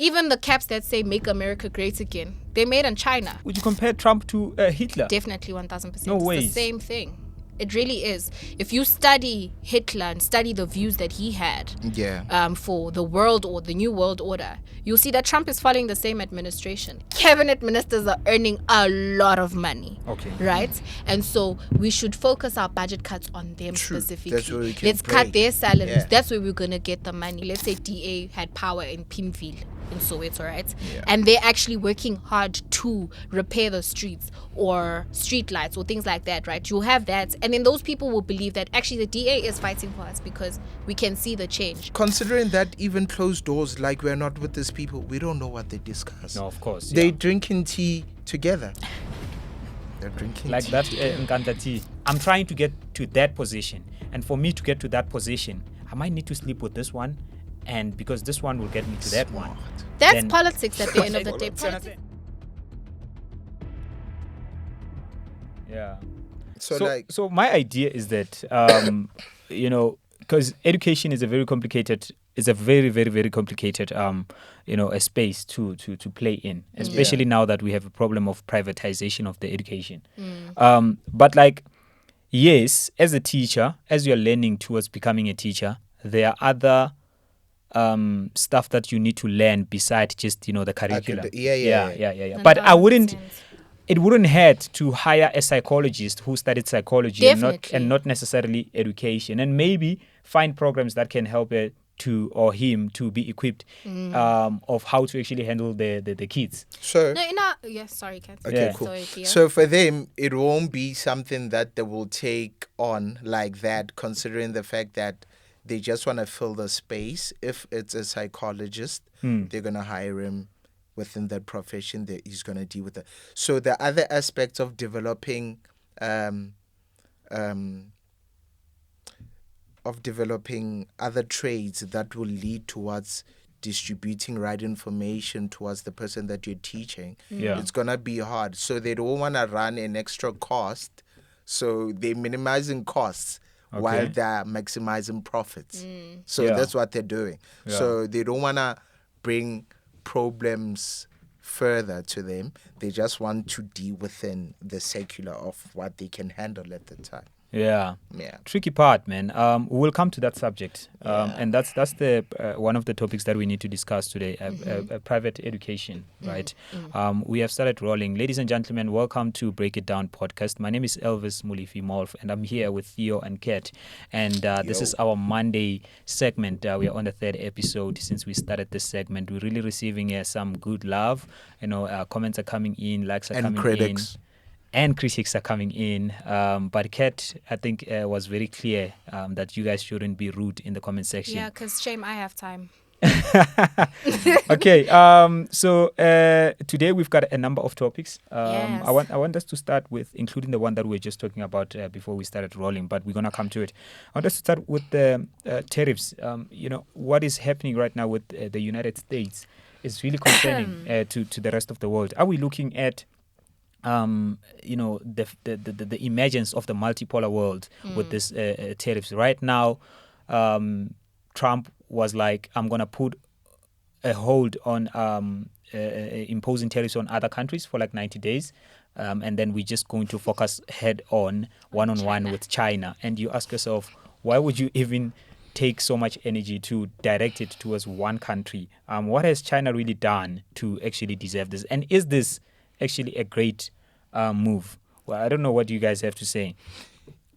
Even the caps that say "Make America Great Again," they made in China. Would you compare Trump to Hitler? Definitely 1000%. No it's ways. the same thing. It really is. If you study Hitler and study the views that he had for the world or the new world order, you'll see that Trump is following the same administration. Cabinet ministers are earning a lot of money. Okay. Right? And so we should focus our budget cuts on them specifically. That's where we can Let's play. cut their salaries. Yeah. That's where we're going to get the money. Let's say DA had power in Pimville, in Soweto, right? Yeah. And they're actually working hard to repair the streets or street lights or things like that, right? You'll have that. And then those people will believe that actually the DA is fighting for us because we can see the change. Considering that even closed doors, like we're not with these people, we don't know what they discuss. No, of course. They drinking tea together. They're drinking Like tea that together. Nkandla tea. I'm trying to get to that position. And for me to get to that position, I might need to sleep with this one. And because this one will get me to that one. That's Then- politics at the end of the day. Politics. Yeah. So So my idea is that, because education is a very complicated, very, very complicated, a space to play in, especially now that we have a problem of privatization of the education. But like, yes, as a teacher, as you're learning towards becoming a teacher, there are other stuff that you need to learn besides just, the curriculum. Yeah. But I wouldn't. 1000%. It wouldn't hurt to hire a psychologist who studied psychology Definitely. and not necessarily education, and maybe find programs that can help her or him to be equipped of how to actually handle the kids. So Sorry, Kat. okay, Yeah. cool. Sorry, Kia. So for them, it won't be something that they will take on like that, considering the fact that they just want to fill the space. If it's a psychologist, they're gonna hire him within that profession that he's gonna deal with it. So the other aspects of developing other trades that will lead towards distributing right information towards the person that you're teaching, it's gonna be hard. So they don't want to run an extra cost, so they're minimizing costs while they're maximizing profits. So that's what they're doing. So they don't want to bring problems further to them. They just want to deal within the secular of what they can handle at the time. Yeah. Yeah. Tricky part, man. We'll come to that subject, and that's the one of the topics that we need to discuss today. Private education, right? We have started rolling. Ladies and gentlemen, welcome to Break It Down podcast. My name is Elvis Mulifi Molf, and I'm here with Theo and Kat. And this is our Monday segment. We are on the third episode since we started this segment. We're really receiving some good love. Comments are coming in, likes are And coming critics. in. And critics are coming in. But Kat, I think, was very clear that you guys shouldn't be rude in the comment section. Yeah, because shame, I have time. Okay. So today we've got a number of topics. Yes. I want us to start with including the one that we were just talking about before we started rolling, but we're gonna come to it. I want us to start with the tariffs. What is happening right now with the United States is really concerning to the rest of the world. Are we looking at the emergence of the multipolar world with this tariffs right now? Trump was like, I'm going to put a hold on imposing tariffs on other countries for like 90 days. And then we're just going to focus head on one-on-one with China. And you ask yourself, why would you even take so much energy to direct it towards one country? What has China really done to actually deserve this? And is this actually a great move? Well, I don't know what you guys have to say.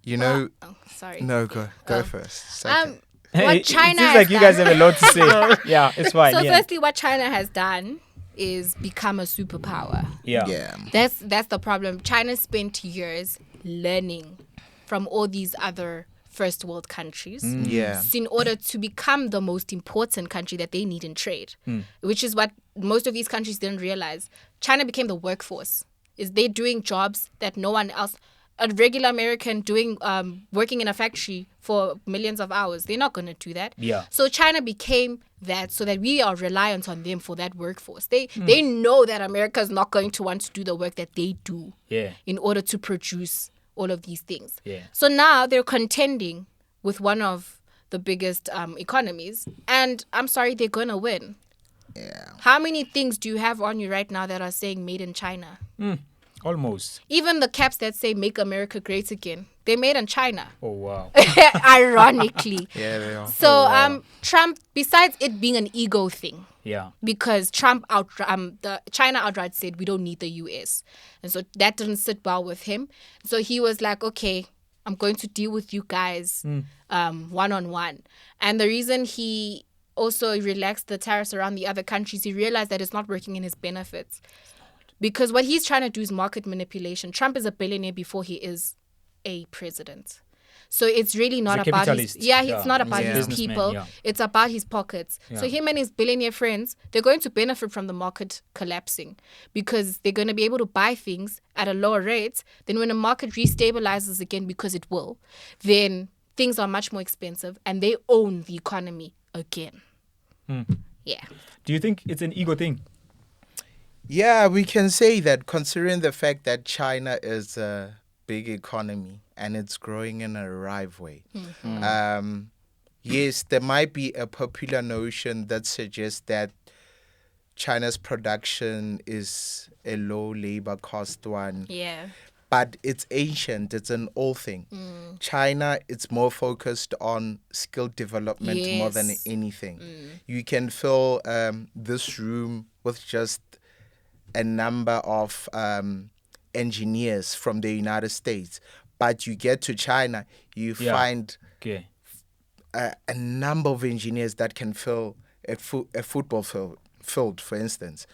Sorry. No, go first. Second. What It China seems has like you guys done- have a lot to say. Yeah, it's fine. So yeah. firstly, what China has done is become a superpower. Yeah. That's the problem. China spent years learning from all these other first world countries Yeah. in order to become the most important country that they need in trade, which is what most of these countries didn't realize. China became the workforce. Is they doing jobs that no one else, a regular American doing working in a factory for millions of hours, they're not going to do that. Yeah. So China became that so that we are reliant on them for that workforce. They know that America is not going to want to do the work that they do in order to produce all of these things. Yeah. So now they're contending with one of the biggest economies, and I'm sorry, they're going to win. Yeah. How many things do you have on you right now that are saying made in China? Almost. Even the caps that say "Make America Great Again," they're made in China. Oh, wow. Ironically. Yeah, they are. So, Oh, wow. Trump, besides it being an ego thing, Yeah. because the China outright said we don't need the US, and so that didn't sit well with him. So he was like, okay, I'm going to deal with you guys, one on one. And the reason he also relaxed the tariffs around the other countries, he realized that it's not working in his benefits. Because what he's trying to do is market manipulation. Trump is a billionaire before he is a president. So it's really not He's a about his, capitalist. it's not about He's a his businessman, people. yeah. It's about his pockets. So him and his billionaire friends, they're going to benefit from the market collapsing because they're going to be able to buy things at a lower rate. Then when the market restabilizes again, because it will, then things are much more expensive and they own the economy again. Yeah. Do you think it's an ego thing? Yeah, we can say that, considering the fact that China is a big economy and it's growing in a rive way. Yes, there might be a popular notion that suggests that China's production is a low labor cost one. Yeah. But it's ancient, it's an old thing. China, it's more focused on skill development more than Yes. anything. You can fill this room with just a number of engineers from the United States, but you get to China, you find Okay. a number of engineers that can fill a football field, for instance,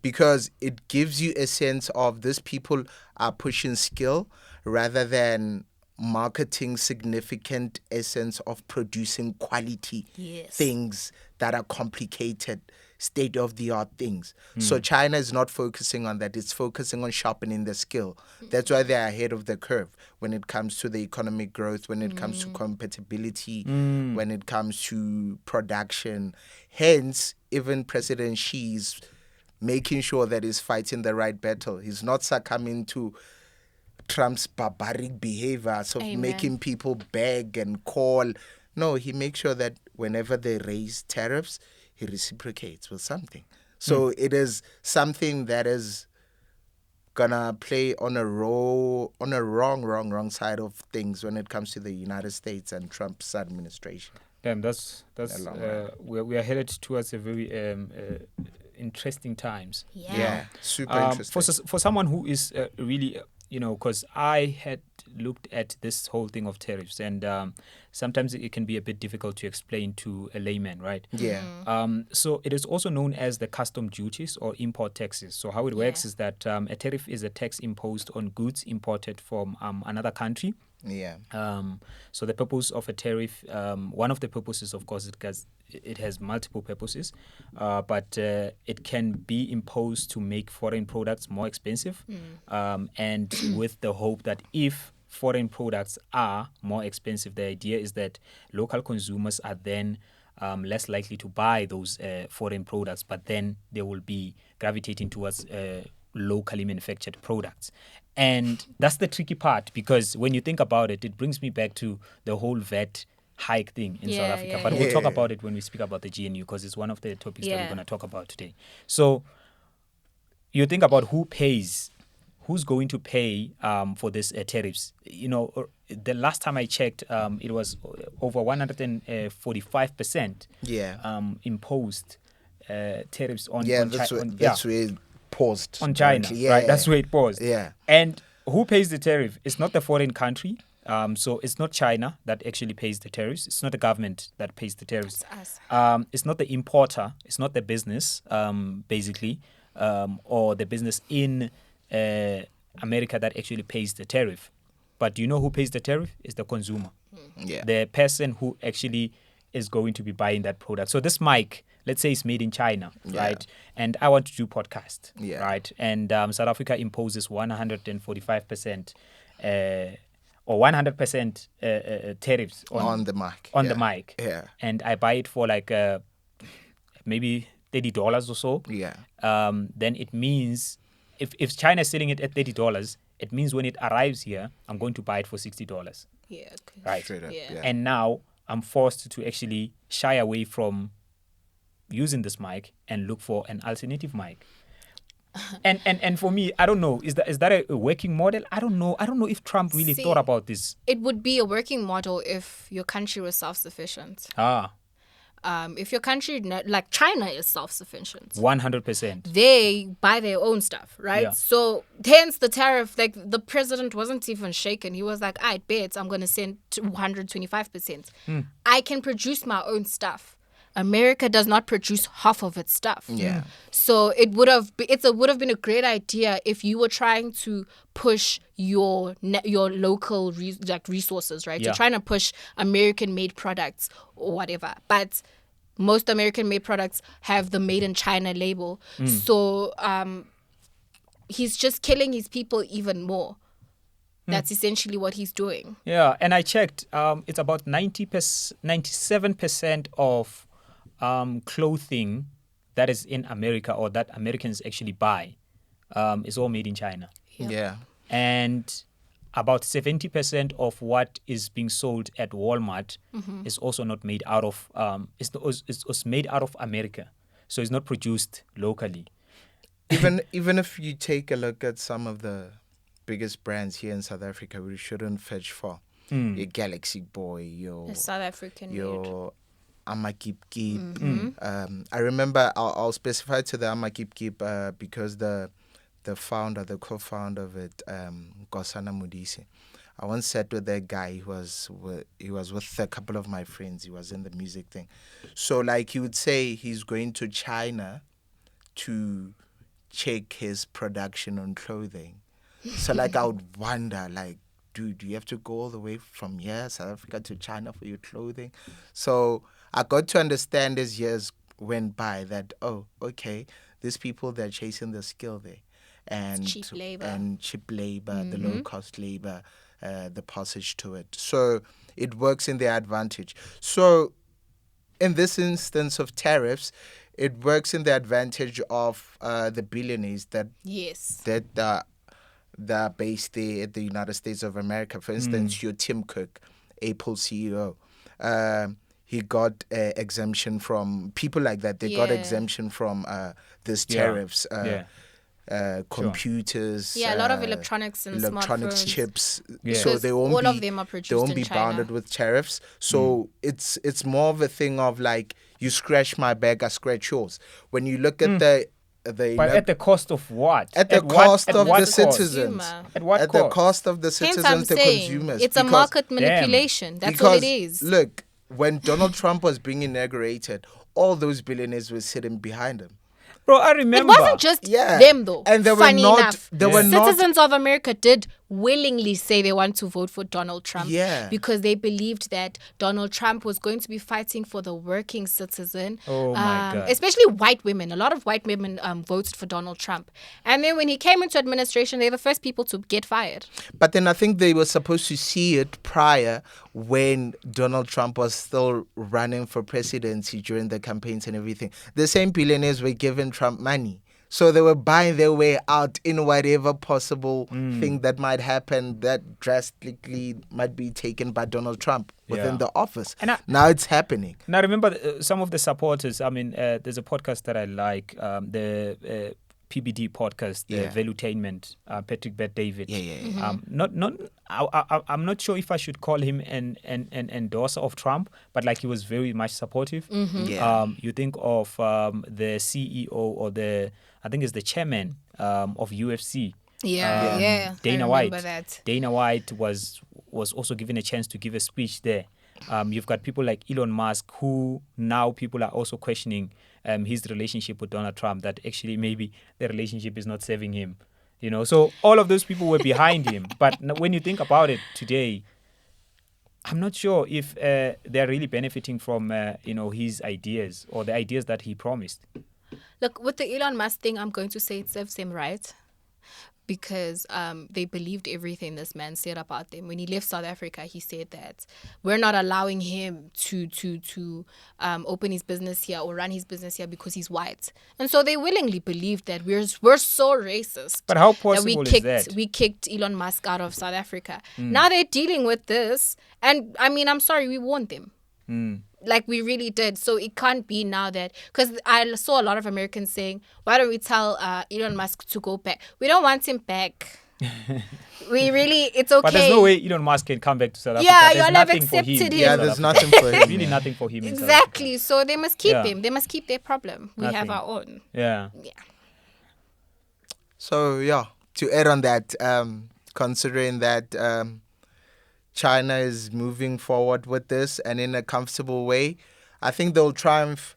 because it gives you a sense of these people are pushing skill rather than marketing significant essence of producing quality things that are complicated, state-of-the-art things. So China is not focusing on that. It's focusing on sharpening the skill. That's why they're ahead of the curve when it comes to the economic growth, when it comes to compatibility, when it comes to production. Hence, even President Xi's making sure that he's fighting the right battle. He's not succumbing to Trump's barbaric behavior of making people beg and call. No, he makes sure that whenever they raise tariffs, he reciprocates with something. So it is something that is gonna play on a wrong side of things when it comes to the United States and Trump's administration. Damn, that's we are headed towards a very interesting times. Yeah, super interesting. For someone who is really, because I had looked at this whole thing of tariffs, and sometimes it can be a bit difficult to explain to a layman, right? Yeah. So it is also known as the custom duties or import taxes. So how it works is that a tariff is a tax imposed on goods imported from another country. Yeah. So the purpose of a tariff, one of the purposes, of course, it has multiple purposes, but it can be imposed to make foreign products more expensive, and with the hope that if foreign products are more expensive, the idea is that local consumers are then less likely to buy those foreign products, but then they will be gravitating towards locally manufactured products. And that's the tricky part, because when you think about it, it brings me back to the whole VAT hike thing in South Africa. But we'll talk about it when we speak about the GNU, because it's one of the topics that we're going to talk about today. So you think about who's going to pay for this tariffs. The last time I checked, it was over 145% imposed tariffs on China. That's where it paused. On China, right? That's where it paused. Yeah. And who pays the tariff? It's not the foreign country. So it's not China that actually pays the tariffs. It's not the government that pays the tariffs. It's us. It's not the importer. It's not the business, basically, or the business in America that actually pays the tariff. But do you know who pays the tariff? It's the consumer. Yeah. The person who actually is going to be buying that product. So this mic, let's say it's made in China, right? And I want to do podcast, right? And South Africa imposes 145% or 100% tariffs on the mic. On the mic. Yeah. And I buy it for like maybe $30 or so. Yeah. Then it means if China is selling it at $30, it means when it arrives here, I'm going to buy it for $60. Yeah. Okay. Right. Straight up. Yeah. Yeah. And now I'm forced to actually shy away from using this mic and look for an alternative mic. And for me, I don't know, is that a working model? I don't know if Trump really thought about this. It would be a working model if your country was self-sufficient. If your country, like China, is self-sufficient, 100%, they buy their own stuff, right? Yeah. So hence the tariff. Like the president wasn't even shaken. He was like, "I bet I'm gonna send 125%. I can produce my own stuff. America does not produce half of its stuff. Yeah. So it would have been a great idea if you were trying to push your local resources, right? Yeah. You're trying to push American-made products or whatever, but most American-made products have the Made in China label. So he's just killing his people even more. That's essentially what he's doing. Yeah, and I checked. It's about 97% of clothing that is in America or that Americans actually buy is all made in China. Yeah. And about 70% of what is being sold at Walmart is also not made out of it's made out of America. So it's not produced locally. Even if you take a look at some of the biggest brands here in South Africa, we shouldn't fetch for your Galaxy Boy, your South African your Amakip Kip. I remember I'll specify to the Amakip Kip because the co-founder of it, Nkosana Modise. I once sat with that guy. He was with a couple of my friends. He was in the music thing. So like he would say he's going to China to check his production on clothing. So like I would wonder, like, dude, do you have to go all the way from here, South Africa, to China for your clothing? So I got to understand as years went by that, oh, okay, these people, they're chasing the skill there. And cheap labor, the low-cost labor, the passage to it. So it works in their advantage. So in this instance of tariffs, it works in the advantage of the billionaires that are based there at the United States of America. For instance, your Tim Cook, Apple CEO, he got exemption from people like that. They got exemption from these tariffs. Computers, a lot of electronics and electronics smartphones. chips. Yeah. So they won't of them are produced they won't be in China. bounded with tariffs. So it's more of a thing of like, you scratch my back, I scratch yours. When you look at but at the cost of what? At the cost of the citizens. At what At cost? the cost of the citizens, the consumers. It's a market manipulation. That's all it is. Look, when Donald Trump was being inaugurated, all those billionaires were sitting behind him. Bro, I remember. It wasn't just them, though. And they Funny were not. enough, They were not. Citizens of America did willingly say they want to vote for Donald Trump. Yeah. Because they believed that Donald Trump was going to be fighting for the working citizen. Oh, my God. Especially white women. A lot of white women voted for Donald Trump. And then when he came into administration, they were the first people to get fired. But then I think they were supposed to see it prior, when Donald Trump was still running for presidency during the campaigns and everything. The same billionaires were giving Trump money. So they were buying their way out in whatever possible thing that might happen that drastically might be taken by Donald Trump within the office. And now it's happening. And I remember some of the supporters. I mean, there's a podcast that I like, the PBD podcast, the Valutainment, Patrick Bet David. I'm not sure if I should call him an endorser of Trump, but like he was very much supportive. You think of the CEO or I think it's the chairman of UFC. Dana White. That. Dana White was also given a chance to give a speech there. You've got people like Elon Musk, who now people are also questioning his relationship with Donald Trump, that actually maybe the relationship is not serving him. You know, so all of those people were behind him. But when you think about it today, I'm not sure if they're really benefiting from his ideas or the ideas that he promised. Look, with the Elon Musk thing, I'm going to say it serves him right, because they believed everything this man said about them. When he left South Africa, he said that we're not allowing him to open his business here or run his business here because he's white. And so they willingly believed that we're so racist. But how possible is that? We kicked Elon Musk out of South Africa. Now they're dealing with this. And I mean, I'm sorry, we warned them. Like, we really did. So it can't be now that, because I saw a lot of Americans saying, why don't we tell Elon Musk to go back? We don't want him back. It's okay. But there's no way Elon Musk can come back to South Africa. Yeah, There's you all have nothing for accepted him. him. Yeah, there's nothing for him. Really nothing for him. Exactly. So they must keep Yeah. him. They must keep their problem. We have Nothing. our own. Yeah. Yeah. So yeah, to add on that, considering that China is moving forward with this and in a comfortable way, I think they'll triumph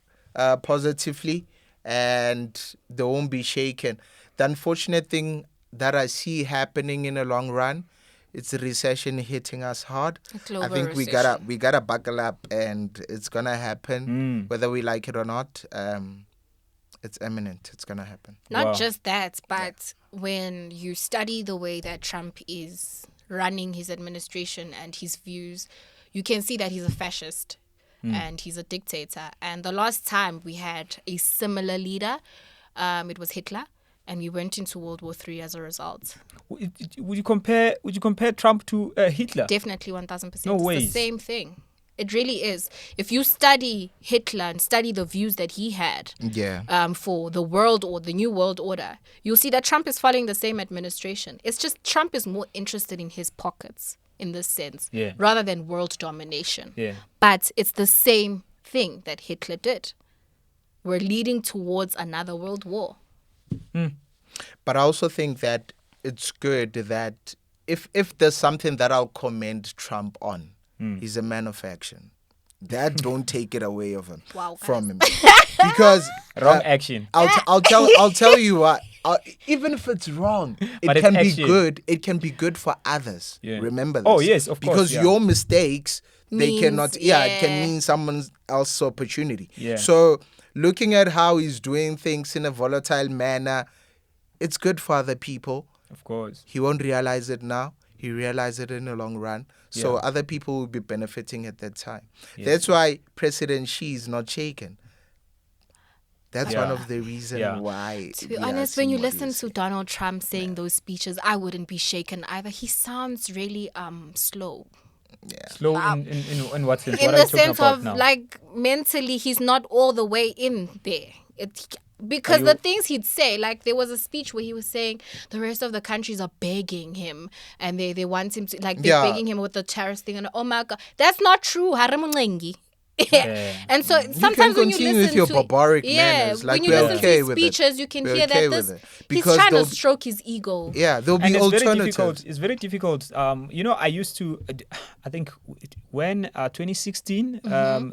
positively and they won't be shaken. The unfortunate thing that I see happening in the long run, it's a recession hitting us hard. global I think recession. we gotta buckle up, and it's gonna happen whether we like it or not. It's imminent. It's gonna happen. Not Wow. just that, but when you study the way that Trump is running his administration and his views, you can see that he's a fascist and he's a dictator. And the last time we had a similar leader, it was Hitler, and we went into World War III as a result. Would you compare Trump to Hitler? Definitely 1000%. No it's ways. the same thing. It really is. If you study Hitler and study the views that he had for the world or the new world order, you'll see that Trump is following the same administration. It's just Trump is more interested in his pockets in this sense, rather than world domination. Yeah. But it's the same thing that Hitler did. We're leading towards another world war. But I also think that it's good that if there's something that I'll commend Trump on, he's a man of action. That don't take it away of him from him, because Wrong action. I'll tell you what. Even if it's wrong, But it it's can be action. good. It can be good for others. Yeah. Remember this. Oh, yes, of course, Because yeah. your mistakes, they Means- cannot. It can mean someone else's opportunity. Yeah. So looking at how he's doing things in a volatile manner, it's good for other people. Of course. He won't realize it now. He realizes it in the long run. So Yeah. other people will be benefiting at that time. Yeah. That's why President Xi is not shaken. That's Yeah. one of the reasons Yeah. why. To be we are honest, when seeing you what listen we're to seeing. Donald Trump saying those speeches, I wouldn't be shaken either. He sounds really slow. Slow in what sense? In What are the you talking sense about of now? like mentally, he's not all the way in there. Because Are the you- things he'd say, like there was a speech where he was saying the rest of the countries are begging him and they want him to, like, they're Yeah. begging him with the terrorist thing, and oh my god, that's not true. Haramungengi. Yeah. And so sometimes when you continue listen with your to barbaric manners, like, when you we're listen okay to his with it. speeches, you can We're hear okay that with this it. he's Because trying to they'll- stroke his ego. Yeah, there'll And be it's very alternatives. difficult. It's very difficult. I used to, I think, when 2016,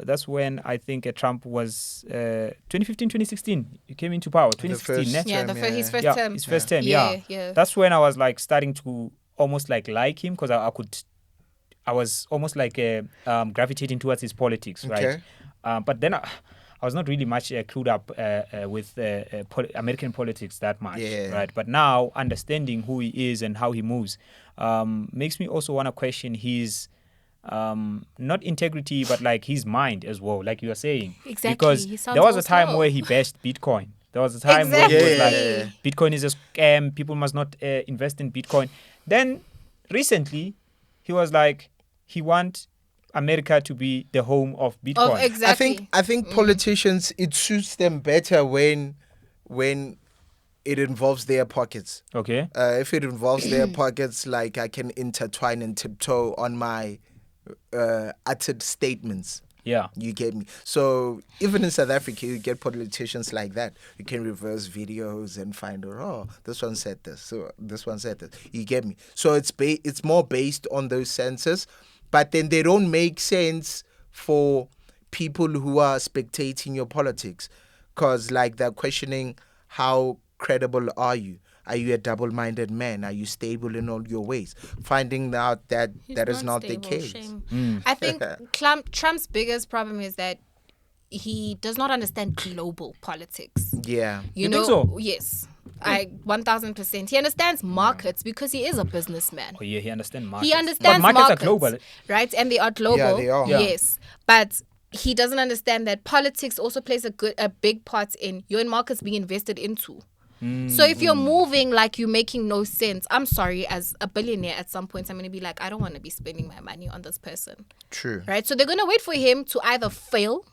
that's when I think Trump was 2015, 2016. He came into power. 2016, first- ne? Yeah, term, his first yeah, term. his first term. Yeah, Yeah. yeah. That's when I was like starting to almost like him because I was almost like gravitating towards his politics, right? Okay. But then I was not really much clued up with American politics that much, Yeah. right? But now understanding who he is and how he moves makes me also want to question his not integrity, but like his mind as well, like you are saying. Exactly. Because He sounds there was all a time slow. where he bashed Bitcoin. There was a time where he was Exactly. like, Bitcoin is a scam. People must not invest in Bitcoin. Then recently, he was like, he wants America to be the home of Bitcoin. Oh, exactly. I think politicians, it suits them better when it involves their pockets. Okay. If it involves their pockets, like I can intertwine and tiptoe on my uttered statements. Yeah. You get me? So even in South Africa, you get politicians like that. You can reverse videos and find out, oh, this one said this, so this one said this. You get me? So it's more based on those senses, but then they don't make sense for people who are spectating your politics, because like they're questioning, how credible are you? Are you a double-minded man? Are you stable in all your ways? Finding out that He's that is not the stable, case. shame. I think Trump's biggest problem is that he does not understand global politics. Yeah. You think so? Yes. 1000%. He understands markets because he is a businessman. Oh, yeah, he understands markets. He understands but markets are global. right? And they are global. Yeah, they are. Yeah. Yes, but he doesn't understand that politics also plays a big part in your markets being invested into. So if you're moving like you're making no sense, I'm sorry, as a billionaire, at some point, I'm going to be like, I don't want to be spending my money on this person. True. Right? So they're going to wait for him to either fail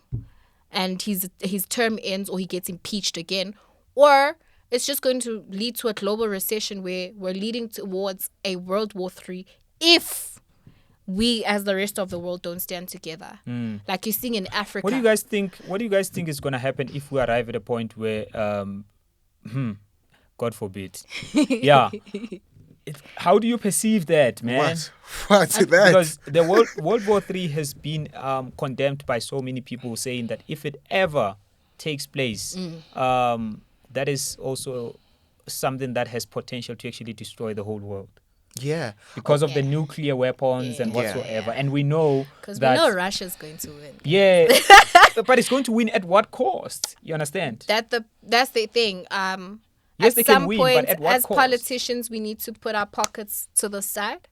and his term ends, or he gets impeached again, or it's just going to lead to a global recession where we're leading towards a World War III if we, as the rest of the world, don't stand together. Like you're seeing in Africa. What do you guys think? What do you guys think is going to happen if we arrive at a point where, God forbid, yeah? How do you perceive that, man? What's that? Because the World War III has been condemned by so many people, saying that if it ever takes place, that is also something that has potential to actually destroy the whole world. Yeah. Because of the nuclear weapons and whatsoever. And we know because that... we know Russia's going to win. Yeah. But it's going to win at what cost? You understand? That's the thing. Yes, at they some can win, point, but at what as cost? politicians, we need to put our pockets to the side.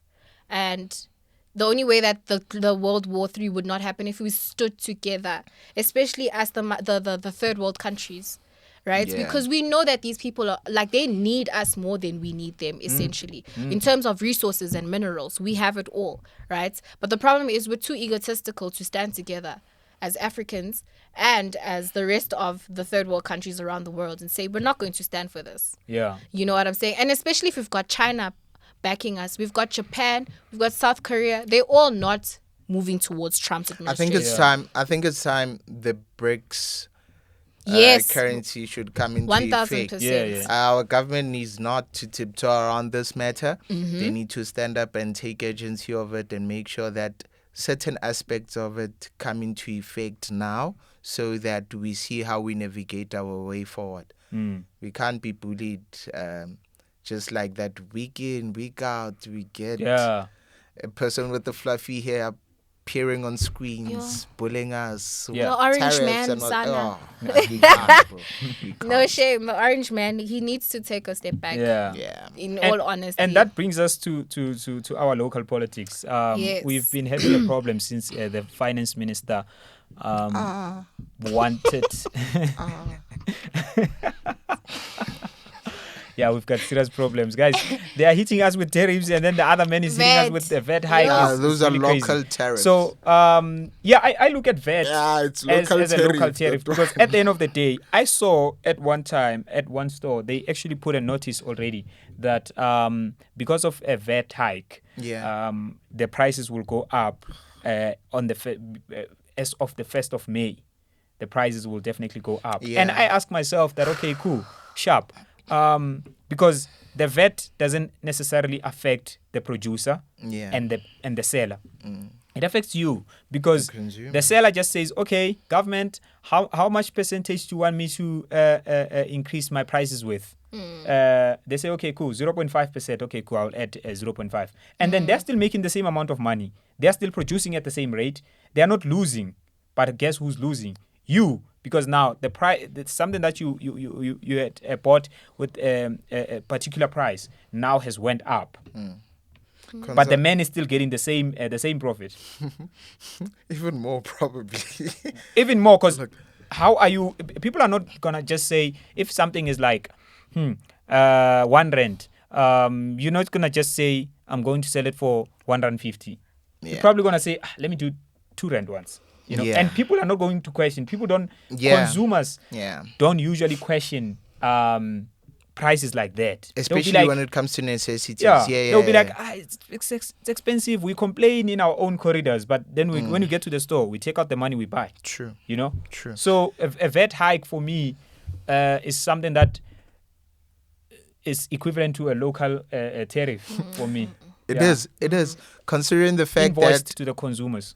And the only way that the World War III would not happen if we stood together, especially as the third world countries. Right? Yeah. Because we know that these people are like, they need us more than we need them, essentially. In terms of resources and minerals, we have it all, right? But the problem is we're too egotistical to stand together as Africans and as the rest of the third world countries around the world and say, we're not going to stand for this. Yeah. You know what I'm saying? And especially if we've got China backing us, we've got Japan, we've got South Korea, they're all not moving towards Trump's administration. I think it's time the BRICS yes, currency should come into 1,000%. effect. Yeah. Our government needs not to tiptoe around this matter. They need to stand up and take agency of it and make sure that certain aspects of it come into effect now, so that we see how we navigate our way forward. We can't be bullied just like that. Week in, week out, we get a person with the fluffy hair appearing on screens, bullying us. Yeah. The orange tariffs man, and all- Sana. we can't, bro. We can't. No shame. The orange man, he needs to take a step back. Yeah. In all honesty. And that brings us to our local politics. Yes. We've been having a problem since the finance minister wanted... Yeah, we've got serious problems. Guys, they are hitting us with tariffs, and then the other man is hitting us with the VAT hike. Those are really local crazy. tariffs. So, I look at VAT it's as local a local tariff, because at the end of the day, I saw at one time, at one store, they actually put a notice already that because of a VAT hike, the prices will go up on the as of the 1st of May. The prices will definitely go up. Yeah. And I ask myself that, okay, cool, sharp. Because the VAT doesn't necessarily affect the producer and the seller. It affects you, because the seller just says, okay, government, how much percentage do you want me to increase my prices with? They say, okay, cool, 0.5%. Okay, cool, I'll add 0.5. And then they're still making the same amount of money. They're still producing at the same rate. They're not losing. But guess who's losing? You. Because now the price, something that you had bought with a particular price now has went up, but the man is still getting the same profit. Even more, probably. Even more, because how are you? People are not gonna just say, if something is like 1 rand, you're not gonna just say, I'm going to sell it for 150. You're probably gonna say, let me do 2 rand once. You know, and people are not going to question. People don't, consumers don't usually question prices like that. Especially like, when it comes to necessities. They'll be like, it's expensive. We complain in our own corridors, but then when we get to the store, we take out the money we buy. True. You know? True. So a VAT hike for me is something that is equivalent to a local tariff for me. It is. Considering the fact invoiced that... to the consumers.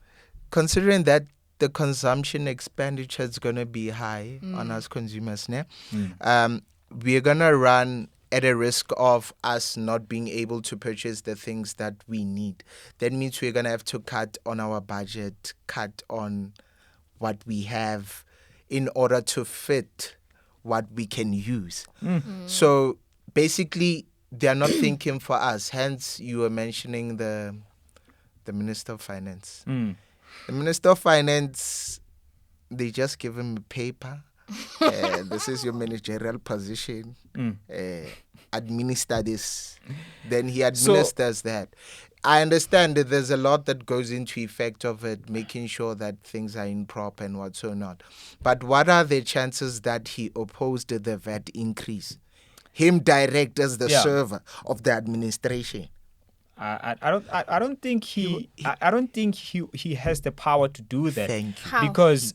Considering that the consumption expenditure is going to be high on us consumers, we're going to run at a risk of us not being able to purchase the things that we need. That means we're going to have to cut on our budget, cut on what we have in order to fit what we can use. So basically, they're not thinking for us. Hence, you were mentioning the Minister of Finance. The Minister of Finance, they just give him a paper This is your managerial position. Administer this. Then he administers that. I understand that there's a lot that goes into effect of it, making sure that things are in prop and what's so not. But what are the chances that he opposed the VAT increase? Him direct as the server of the administration. I don't think he has the power to do that. Thank you. How? Because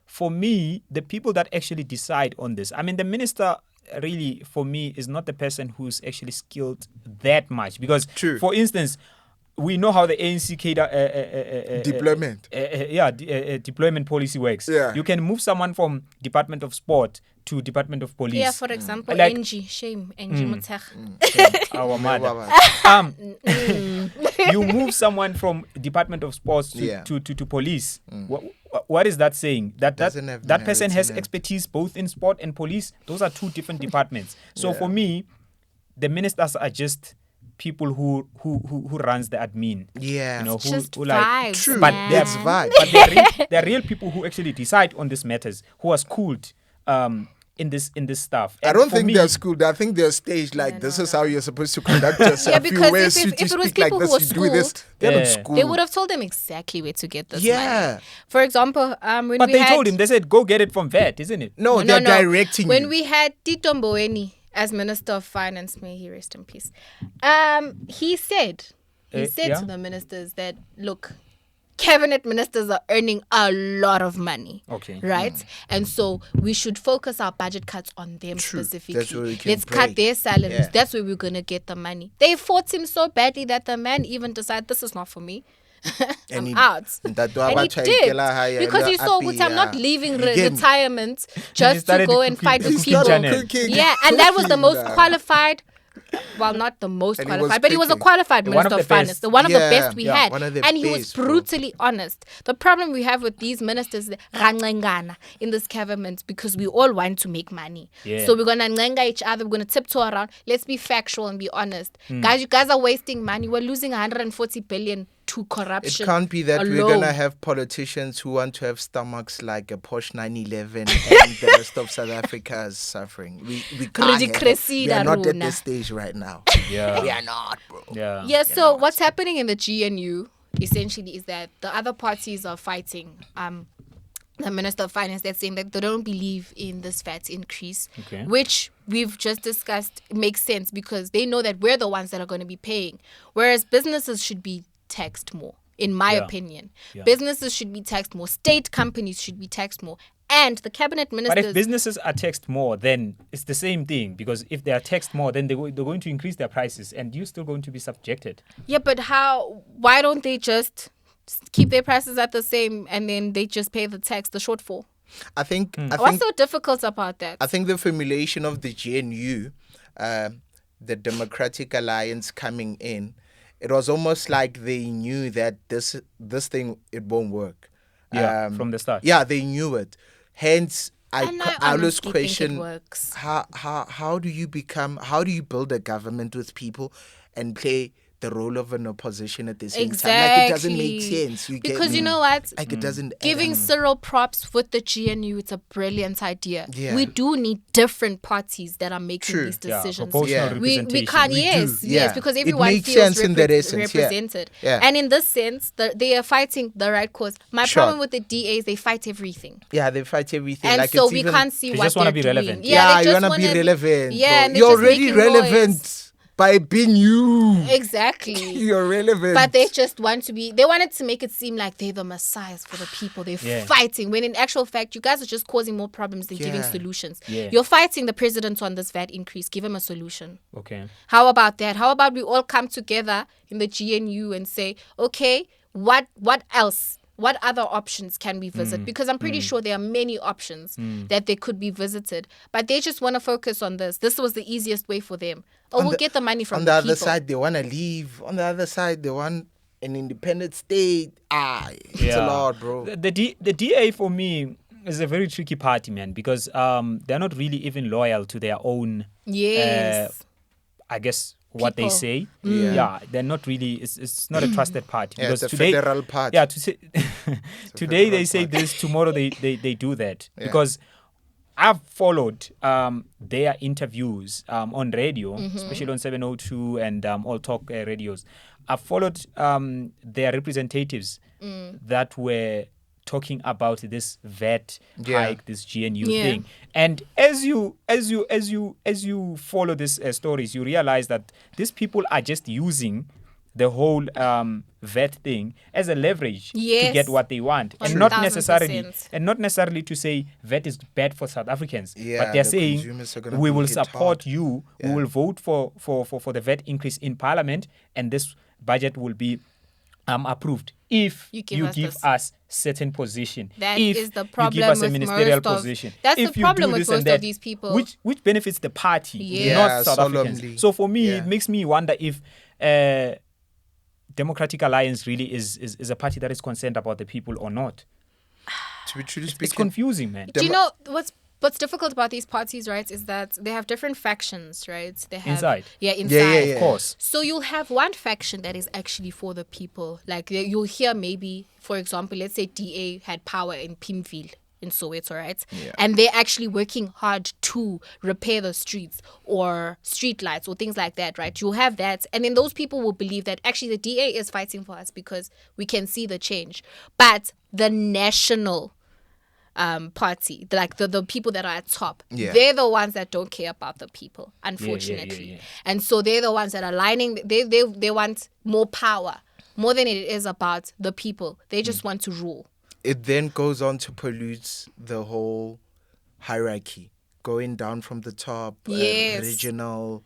for me, the people that actually decide on this, I mean, the minister really, for me, is not the person who's actually skilled that much. Because, True. for instance, we know how the ANC Deployment. deployment policy works. Yeah. You can move someone from Department of Sport to Department of Police. Yeah, for example, Like- Angie Motshekga. Our mother. You move someone from Department of Sports to police. What is that saying? That Doesn't have that person has merit. expertise both in sport and police. Those are two different departments. So for me, the ministers are just people who runs the admin. Yeah. You know, Just who like vibes, True. but man. That's vibe. but they're real people who actually decide on these matters, who are schooled in this stuff. I And don't for think me, they're schooled. I think they're staged like this is how you're supposed to conduct yourself. Yeah, because you wear if suit, it you was speak like people this, who were you do this. schooled, They're not Yeah. schooled. They would have told them exactly where to get this Yeah. money. For example, when but we they had, told him, they said, go get it from VAT, isn't it? No, they're directing When you. we had Tito Mboweni as Minister of Finance, may he rest in peace, he said yeah. to the ministers that, look, cabinet ministers are earning a lot of money. Okay. Right? And so we should focus our budget cuts on them True. specifically. That's where we can Let's cut break. their salaries. Yeah. That's where we're going to get the money. They fought him so badly that the man even decided, this is not for me. I'm out. And he did. Because he saw, I'm not leaving retirement just to started go the and cooking- fight the with cooking people. channel. Yeah, and that was the most qualified. Well, not the most And he was qualified, but he was a cooking. qualified One of minister the of finance, best. the one of the Yeah, best we yeah, had, one of the and he was best, bro. brutally honest. The problem we have with these ministers, in this government, because we all want to make money. Yeah. So we're gonna ngenga each other, we're gonna tiptoe around. Let's be factual and be honest, guys. You guys are wasting money. We're losing 140 billion to It corruption. can't be that we're alone. gonna have politicians who want to have stomachs like a Porsche 911 and the rest of South Africa is suffering. We can't. We are not at Runa. this stage right now. Yeah. We are not, bro. Yeah. Yeah, so what's happening in the GNU essentially is that the other parties are fighting the Minister of Finance that's saying that they don't believe in this VAT increase, Okay. which we've just discussed makes sense because they know that we're the ones that are going to be paying, whereas businesses should be taxed more, in my Yeah. opinion. Yeah. Businesses should be taxed more, state companies should be taxed more, and the cabinet But ministers... if businesses are taxed more, then it's the same thing. Because if they are taxed more, then they're going to increase their prices and you're still going to be subjected. Yeah, but why don't they just keep their prices at the same and then they just pay the tax, the shortfall? I think What's so difficult about that? I think the formulation of the GNU, the Democratic Alliance coming in, it was almost like they knew that this thing, it won't work. Yeah, from the start. Yeah, they knew it. Hence, And I always honestly think it question works. how do you build a government with people and play the role of an opposition at the same time? Like, it doesn't make sense. You get Because me? you know what? Like, it doesn't add Giving up. Cyril props with the GNU, it's a brilliant idea. Yeah. We do need different parties that are making True. these Yeah, decisions. proportional Yeah. We representation. can't, We yes, do, yes, yeah. because It everyone makes feels sense in that essence, yeah. represented. Yeah. And in this sense, they are fighting the right cause. My Sure. problem with the DA is they fight everything. Yeah, they fight everything. And like so it's we even, can't see They what just wanna they're be doing. relevant. Yeah, they you just wanna be relevant. Yeah, bro. and they're You're just already making relevant noise. by being you. Exactly. You're relevant. But they just they wanted to make it seem like they're the messiahs for the people. They're Yeah. fighting. When in actual fact, you guys are just causing more problems than giving Yeah. solutions. Yeah. You're fighting the president on this VAT increase. Give him a solution. Okay. How about that? How about we all come together in the GNU and say, okay, what else? What other options can we visit? Because I'm pretty sure there are many options that they could be visited. But they just want to focus on this. This was the easiest way for them. Oh, we'll get the money from on the the people. other side, they want to leave. On the other side, they want an independent state. It's a lot, bro. The DA for me is a very tricky party, man, because they're not really even loyal to their own. Yes. I guess what they People. say. Yeah. They're not really. It's not a trusted party. Yeah, because it's a today, federal party. Yeah, today federal they say party. this, tomorrow they do that. Yeah. Because I've followed their interviews on radio, especially on 702 and All Talk radios. I've followed their representatives that were talking about this VAT hike, this GNU thing. And as you follow these stories, you realize that these people are just using the whole VAT thing as a leverage to get what they want, and not necessarily to say VAT is bad for South Africans, but they're saying we will support you, we will vote for the VAT increase in Parliament, and this budget will be approved if you give us certain position. That if is the problem you give us a with ministerial most of- position. that's if the you problem do with this and most of that, these people. which benefits the party, Yeah. not South solemnly. Africans. So for me, it makes me wonder if Democratic Alliance really is a party that is concerned about the people or not. To be truly It's speaking, confusing, man. Do you know what's difficult about these parties, right? Is that they have different factions, right? They have Inside. inside. Of course. So you'll have one faction that is actually for the people. Like you'll hear maybe, for example, let's say DA had power in Pimville in Soweto, right? Yeah. And they're actually working hard to repair the streets or street lights or things like that, right? You'll have that. And then those people will believe that actually the DA is fighting for us because we can see the change. But the national party, like the people that are at top, they're the ones that don't care about the people, unfortunately. And so they're the ones that are lining, they want more power, more than it is about the people. They just want to rule. it then goes on to pollute the whole hierarchy, going down from the top, Yes. regional,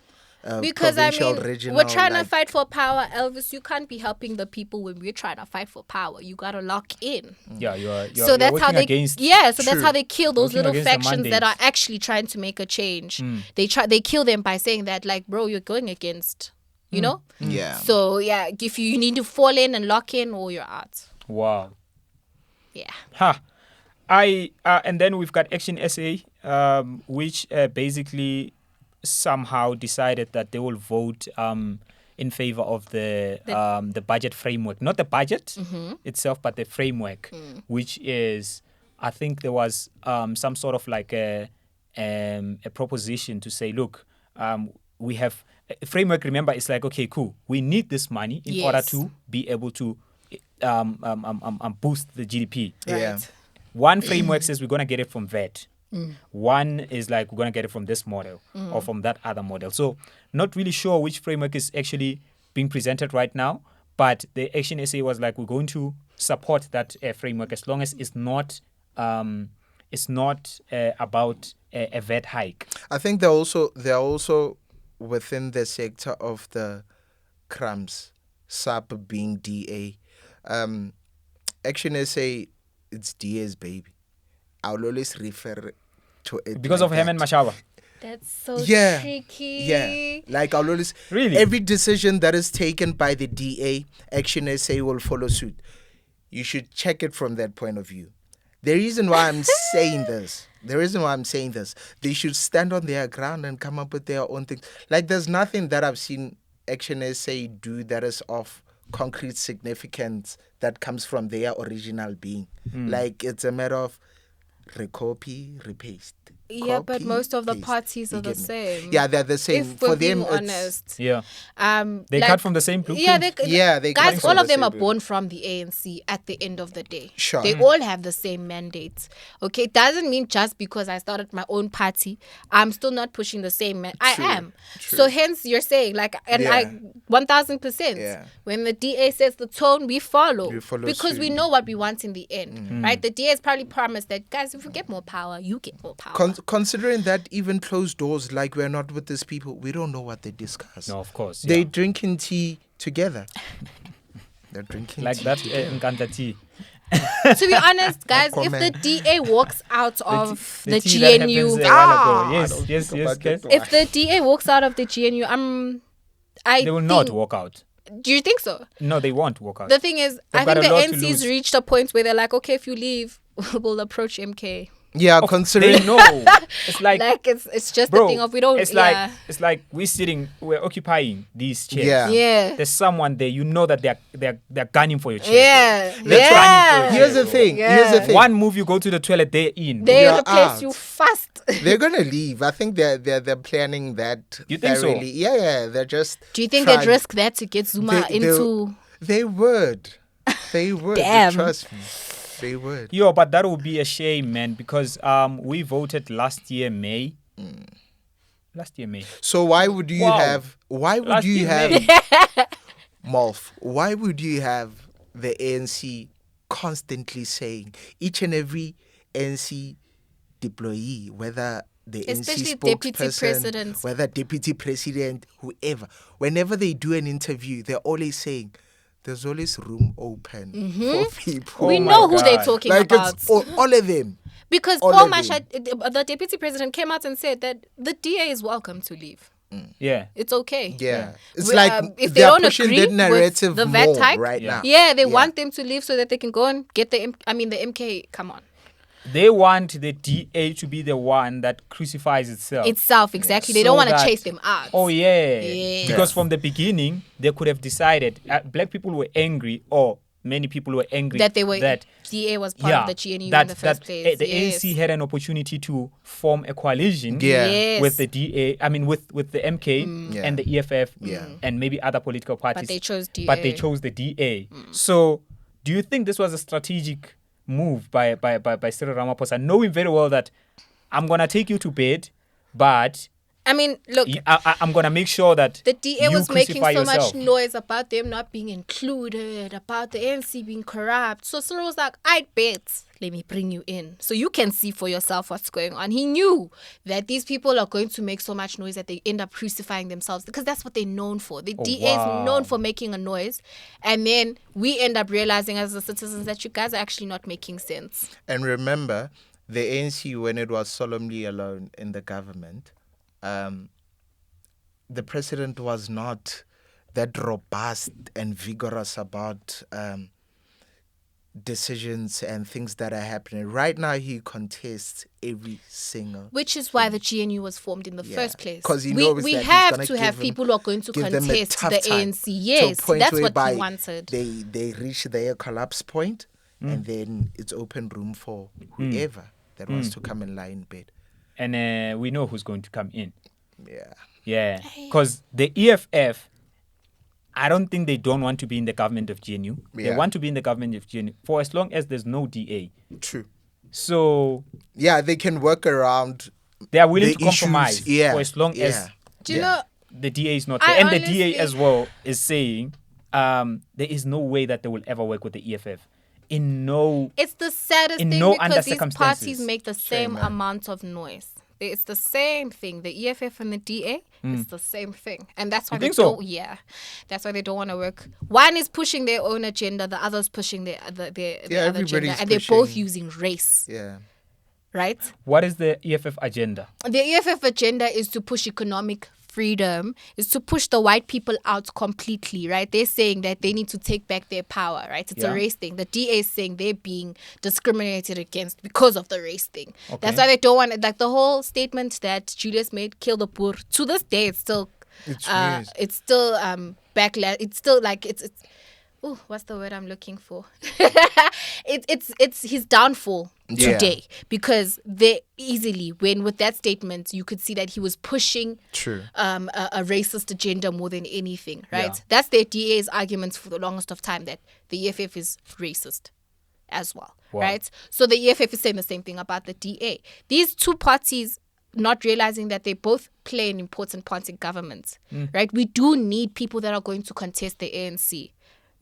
Because I provincial, mean, regional. we're trying to like- fight for power, Elvis. You can't be helping the people when we're trying to fight for power. You gotta lock in. Yeah, you're So that's how they against. So that's True. how they kill those Working little against the factions that are mandates. actually trying to make a change. They kill them by saying that, like, bro, you're going against, you know. Yeah. So yeah, if you need to fall in and lock in, or you're out. Wow. Yeah. And then we've got Action SA, which basically somehow decided that they will vote in favor of the budget framework, not the budget itself, but the framework, which is, I think there was some sort of like a proposition to say, look, we have a framework. Remember, it's like, okay, cool, we need this money in order to be able to boost the GDP. Yeah. Right. One framework says we're going to get it from VAT. One is like we're going to get it from this model or from that other model. So not really sure which framework is actually being presented right now, but the Action SA was like, we're going to support that framework as long as it's not about a VAT hike. I think they're also within the sector of the crumbs, sub being DA. Action SA, it's DA's baby. I'll always refer to it Because like of Herman that. Mashaba. That's so Yeah. tricky. Yeah, like I'll always Really? every decision that is taken by the DA, Action SA will follow suit. You should check it from that point of view. The reason why I'm saying this, they should stand on their ground and come up with their own things. Like there's nothing that I've seen Action SA do that is of concrete significance that comes from their original being. Like it's a matter of recopy, repaste. Yeah, but copy, most of the paste. parties You are the get me? same. Yeah, they're the same. If we're For being them, it's, honest. Yeah. They Like- cut from the same blueprint. Yeah, they guys, come from all the of them same are group. born from the ANC at the end of the day. Sure. They all have the same mandate. Okay, it doesn't mean just because I started my own party, I'm still not pushing the same. I am. So hence you're saying like, and Yeah. I 1000%. Yeah. When the DA sets the tone, we follow. We follow because we suit. know what we want in the end, right? The DA has probably promised that guys, if we get more power, you get more power. Considering that even closed doors, like we're not with these people, we don't know what they discuss. No, of course. They Yeah. drinking tea together. They're drinking Like tea. that Nkandla tea. To be honest, guys, No if the comment. DA walks out of the tea that GNU, happens a while ago. Yes, don't yes, think yes. about that. Yes. if the DA walks out of the GNU, They will not walk out. Do you think so? No, they won't walk out. The thing is, They've I got think a the lot to NC's lose. reached a point where they're like, okay, if you leave, we'll approach MK. Yeah, considering They know. It's like, it's just bro, the thing of we don't. It's Yeah. like we're occupying these chairs. Yeah. Yeah. There's someone there, you know that they're gunning for your chair. Yeah. They're Yeah. gunning for your here's chair, the bro. thing. Yeah. Here's the thing. One move, you go to the toilet, they're in. They You're replace you out. fast. They're gonna leave. I think they're planning that. You think so? thoroughly. Yeah. They're just. Do you think trying- they'd risk that to get Zuma into? They would. They would. Damn. Trust me. They would. Yo, but that would be a shame, man, because we voted last year May. Last year May. So why would you Wow. have? Why would Last you year, have? May. Molf, why would you have the ANC constantly saying each and every ANC deployee, whether the Especially NC deputy spokesperson, presidents. whether deputy president, whoever, whenever they do an interview, they're always saying there's always room open for people. We Oh my know who they're God. talking like about. it's all of them. Because all Paul of Masha, the deputy president, came out and said that the DA is welcome to leave. Yeah. It's okay. Yeah, it's We- like if they they're don't pushing agree that narrative with the VAT more hike, right Yeah. now. Yeah, they want them to leave so that they can go and get the MK. Come on, They want the DA to be the one that crucifies itself. itself exactly. They So don't want to that- chase them out. Oh, yeah. Yes. Because from the beginning, they could have decided, black people were angry, or many people were angry that they were that DA was part of the GNU that, in the first place. the ANC had an opportunity to form a coalition Yeah. Yes. with the DA, I mean with the MK Yeah. and the EFF Yeah. and maybe other political parties. But they chose DA. But they chose the DA. So do you think this was a strategic move by Cyril Ramaphosa, knowing very well that I'm gonna take you to bed, but I mean, look, I'm gonna make sure that the DA you was making crucify so yourself. much noise about them not being included, about the ANC being corrupt. So Cyril was like, I bet, let me bring you in so you can see for yourself what's going on. He knew that these people are going to make so much noise that they end up crucifying themselves, because that's what they're known for. The DA wow. is known for making a noise, and then we end up realizing as the citizens that you guys are actually not making sense. And remember, the ANC, when it was solemnly alone in the government, the president was not that robust and vigorous about decisions and things that are happening. Right now, he contests every single. Which is why the GNU was formed in the Yeah. first place. 'Cause he we knows we that he's have gonna to have give them- people who are going to give them a contest tough the time ANC. to a Yes, point that's what whereby he wanted. They reach their collapse point, and then it's open room for whoever that wants to come and lie in bed. And we know who's going to come in. Yeah. Yeah, because the EFF, I don't think they don't want to be in the government of GNU. They Yeah. want to be in the government of GNU for as long as there's no DA. True. So Yeah, they can work around. they are willing The to compromise issues, yeah, for as long as yeah. Do you know? the DA is not I there. And the honestly- DA as well is saying there is no way that they will ever work with the EFF. In no... It's the saddest In thing no because under these circumstances. parties make the same man. amount of noise. It's the same thing. The EFF and the DA, it's the same thing. And that's why You they think so? don't, yeah. That's why they don't want to work. One is pushing their own agenda, the other's pushing their other agenda. everybody's And they're both pushing- using race, Yeah. right? What is the EFF agenda? The EFF agenda is to push economic freedom, is to push the white people out completely, right? They're saying that they need to take back their power, right? It's Yeah. a race thing. The DA is saying they're being discriminated against because of the race thing. Okay. That's why they don't want it. Like the whole statement that Julius made, kill the poor, to this day, it's still, It's it's still backlash. It's still like, it's oh, what's the word I'm looking for? It's his downfall Yeah. today, because they easily, when with that statement, you could see that he was pushing True. a racist agenda more than anything, right? Yeah. That's the DA's arguments for the longest of time, that the EFF is racist as well, Wow. right? So the EFF is saying the same thing about the DA. These two parties not realizing that they both play an important part in government, right? We do need people that are going to contest the ANC.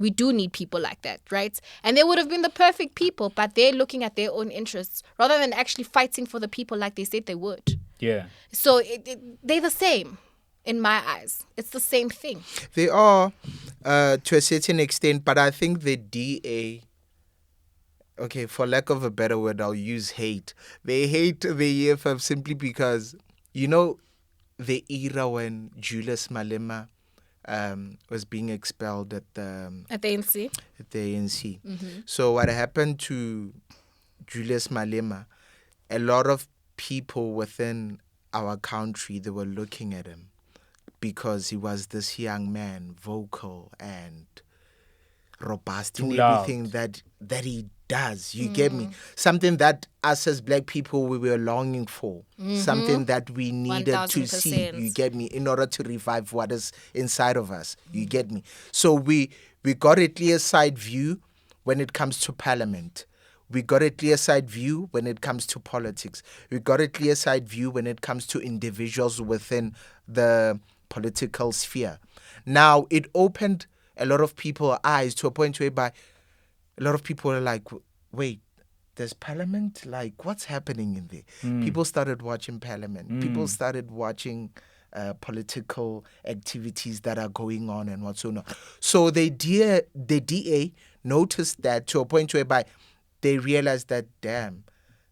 We do need people like that, right? And they would have been the perfect people, but they're looking at their own interests rather than actually fighting for the people like they said they would. Yeah. So they're the same in my eyes. It's the same thing. They are to a certain extent, but I think the DA, okay, for lack of a better word, I'll use hate. They hate the EFF simply because, you know, the era when Julius Malema was being expelled at the ANC. ANC. So what happened to Julius Malema, a lot of people within our country, they were looking at him because he was this young man, vocal and robust Too in loud. everything that he does. You get me? Something that us as black people, we were longing for. Something that we needed to see. 1000%. You get me? In order to revive what is inside of us. You get me? So we got a clear side view when it comes to parliament. We got a clear side view when it comes to politics. We got a clear side view when it comes to individuals within the political sphere. Now, it opened a lot of people's eyes to a point whereby a lot of people are like, wait, there's parliament? Like, what's happening in there? People started watching parliament. People started watching political activities that are going on and what's on. So the DA noticed that to a point whereby they realized that, damn,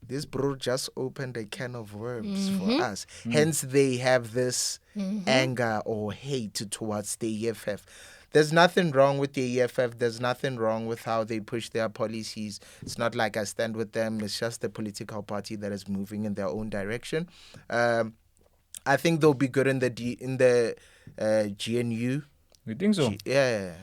this bro just opened a can of worms for us. Hence, they have this anger or hate towards the EFF. There's nothing wrong with the EFF. There's nothing wrong with how they push their policies. It's not like I stand with them. It's just a political party that is moving in their own direction. I think they'll be good in the GNU. You think so? Yeah,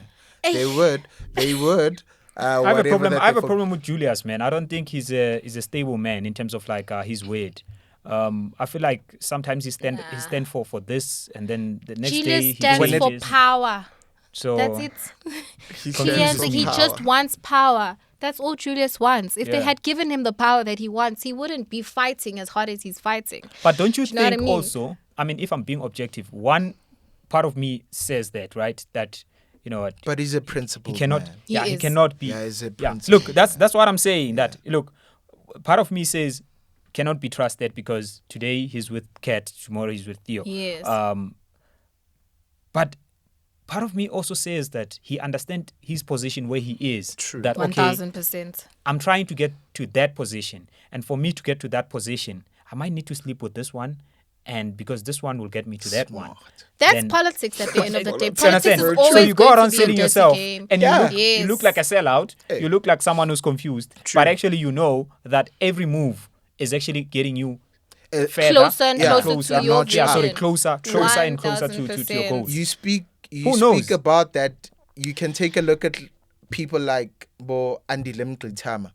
they would. They would. I have a problem. I have a problem with Julius, man. I don't think he's a stable man in terms of like his weight. I feel like sometimes he stand for this, and then the next Julius day stands for power. So That's it. He He just wants power. That's all Julius wants. If they had given him the power that he wants, he wouldn't be fighting as hard as he's fighting. But don't you Do you know what think I mean? also? I mean, if I'm being objective, one part of me says that, right? That you know what? But he's a principled He cannot. man. He He is. cannot be. Yeah, he's a Yeah. principled Look, that's what I'm saying. That look, part of me says cannot be trusted because today he's with Kat, tomorrow he's with Theo. Yes. But part of me also says that he understands his position where he is. True. That okay, 1000%. I'm trying to get to that position, and for me to get to that position, I might need to sleep with this one, and because this one will get me to that one. That's Then- politics at the end of the day. You Politics understand? is So always you go going around to be a selling dirty yourself, game. and you look like a sellout. Hey. You look like someone who's confused, but actually you know that every move is actually getting you further, Closer and closer to your yeah, sorry, vision. closer and closer to your 1000%. goals. You speak Who knows? about that. You can take a look at people like Bo Andile Mngxitama.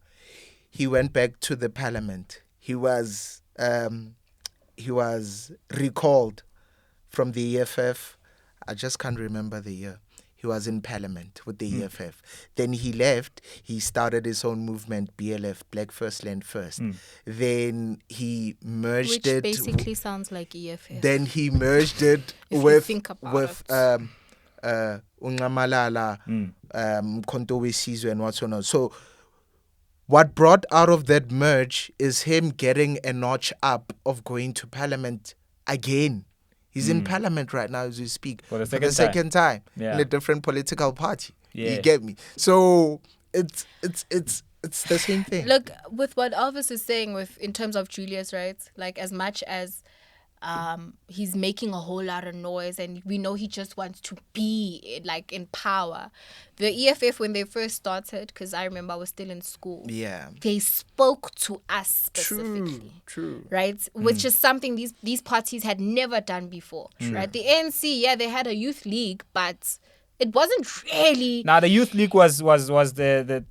He went back to the parliament. He was recalled from the EFF. I just can't remember the year. He was in parliament with the EFF. Then he left. He started his own movement, BLF, Black First, Land First. Then he merged Which it. basically sounds like EFF. Then he merged it If you with think about Ungamalala, Mkhonto weSizwe and what's on. So what brought out of that merge is him getting a notch up of going to parliament again. He's in parliament right now as we speak For the second time Yeah. in a different political party. Yeah. You get me? So it's the same thing. Look, with what Elvis is saying in terms of Julius, right? Like, as much as he's making a whole lot of noise and we know he just wants to be like in power. The EFF, when they first started, because I remember I was still in school, Yeah. they spoke to us specifically. True. Right, which is something these parties had never done before. Right, the ANC, yeah, they had a youth league, but it wasn't really. Now the youth league was the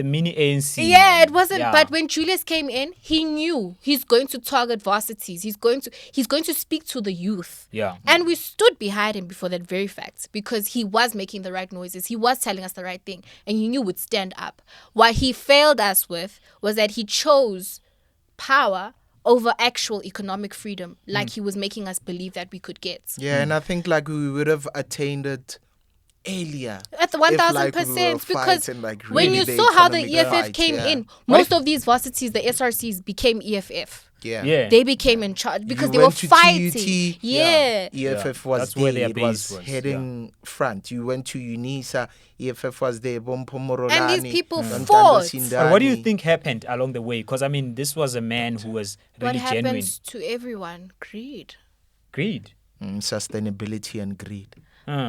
mini ANC. Yeah, it wasn't. Yeah. But when Julius came in, he knew he's going to target varsities. He's going to speak to the youth. Yeah. And we stood behind him before that very fact because he was making the right noises. He was telling us the right thing, and he knew we'd stand up. What he failed us with was that he chose power over actual economic freedom, like he was making us believe that we could get. Yeah, and I think like we would have attained it earlier. At the if, like, 1000%, we were because fighting, like, when really you the saw how the economic EFF fight, came yeah. in, most of these varsities, the SRCs, became EFF. Yeah. They became in charge because You they were went to fighting. TUT, Yeah. EFF Yeah. was That's there. where their It base was was, heading front. You went to UNISA, EFF was there. Bompomorolani, And these people Ntando fought. Sindani. But what do you think happened along the way? Because I mean, this was a man who was What really genuine. happens to everyone? Greed. Greed. Sustainability and greed.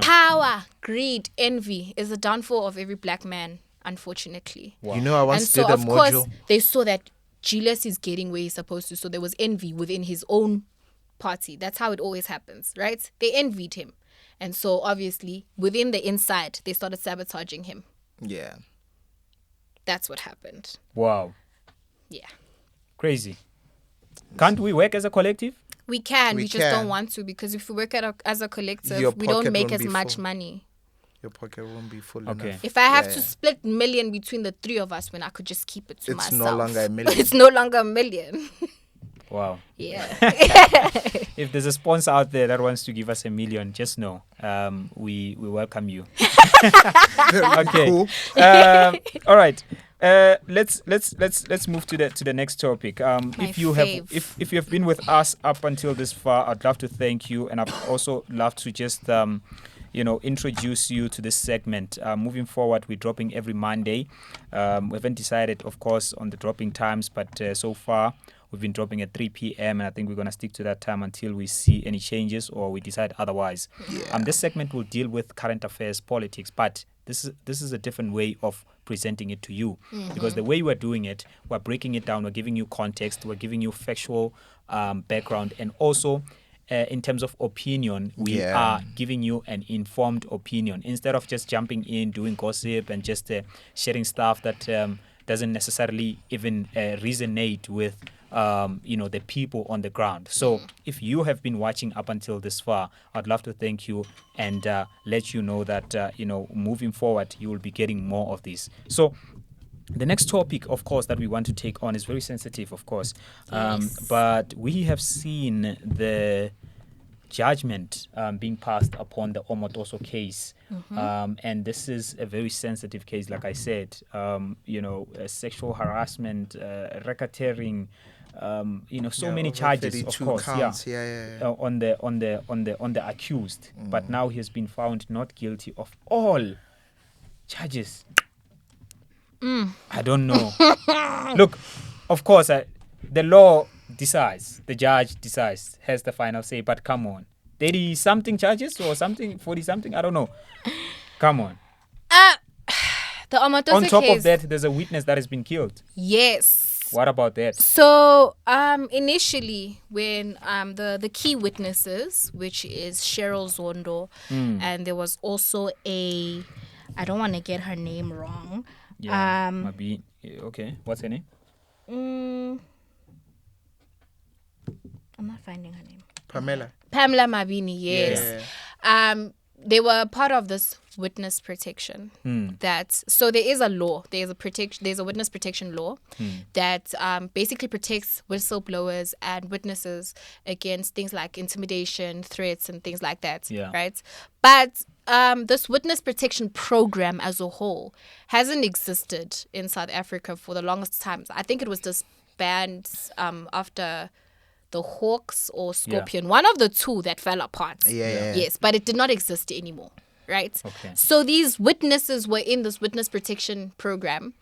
Power, greed, envy is the downfall of every black man, unfortunately. You know, I once And so, did a of course, module. they saw that Julius is getting where he's supposed to. So there was envy within his own party. That's how it always happens, right? They envied him. And so obviously within the inside, they started sabotaging him. Yeah. That's what happened. Wow. Yeah. Crazy. Can't we work as a collective? We can. We just don't want to, because if we work as a collective, we don't make as much money. Your pocket won't be full enough. If I have to split million between the three of us, when I could just keep it to myself. It's no longer a million. It's no longer a million. Wow. Yeah. If there's a sponsor out there that wants to give us $1 million, just know we welcome you. Okay. Cool. All right. Let's move to the next topic. If you have been with us up until this far, I'd love to thank you, and I'd also love to just introduce you to this segment. Moving forward, we're dropping every Monday. We haven't decided, of course, on the dropping times, but so far we've been dropping at 3 p.m. and I think we're going to stick to that time until we see any changes or we decide otherwise. Yeah. This segment will deal with current affairs, politics, but this is a different way of presenting it to you, because the way we're doing it, we're breaking it down, we're giving you context, we're giving you factual background, and also in terms of opinion, we are giving you an informed opinion instead of just jumping in, doing gossip, and just sharing stuff that doesn't necessarily even resonate with the people on the ground. So if you have been watching up until this far, I'd love to thank you and let you know that moving forward you will be getting more of this. So the next topic, of course, that we want to take on is very sensitive, of course. But we have seen the judgment being passed upon the Omotoso case. And this is a very sensitive case, like I said. Sexual harassment, racketeering, many charges, of course, counts. on the accused. But now he has been found not guilty of all charges. I don't know. Look, of course, the law decides, the judge decides, has the final say. But come on, 30-something charges or something, 40-something, I don't know. Come on. The Omotoso on top case, of that, there's a witness that has been killed. Yes. What about that? So initially, when the key witnesses, which is Cheryl Zondo, and there was also I don't want to get her name wrong. Yeah, maybe. Okay, what's her name? I'm not finding her name. Pamela Mabini, yes. Yeah. They were part of this witness protection. So there is a law. There's a witness protection law that basically protects whistleblowers and witnesses against things like intimidation, threats, and things like that. Yeah. Right. But this witness protection program as a whole hasn't existed in South Africa for the longest time. I think it was disbanded after the Hawks or Scorpion, one of the two that fell apart. Yes, but it did not exist anymore, right? Okay. So these witnesses were in this witness protection program,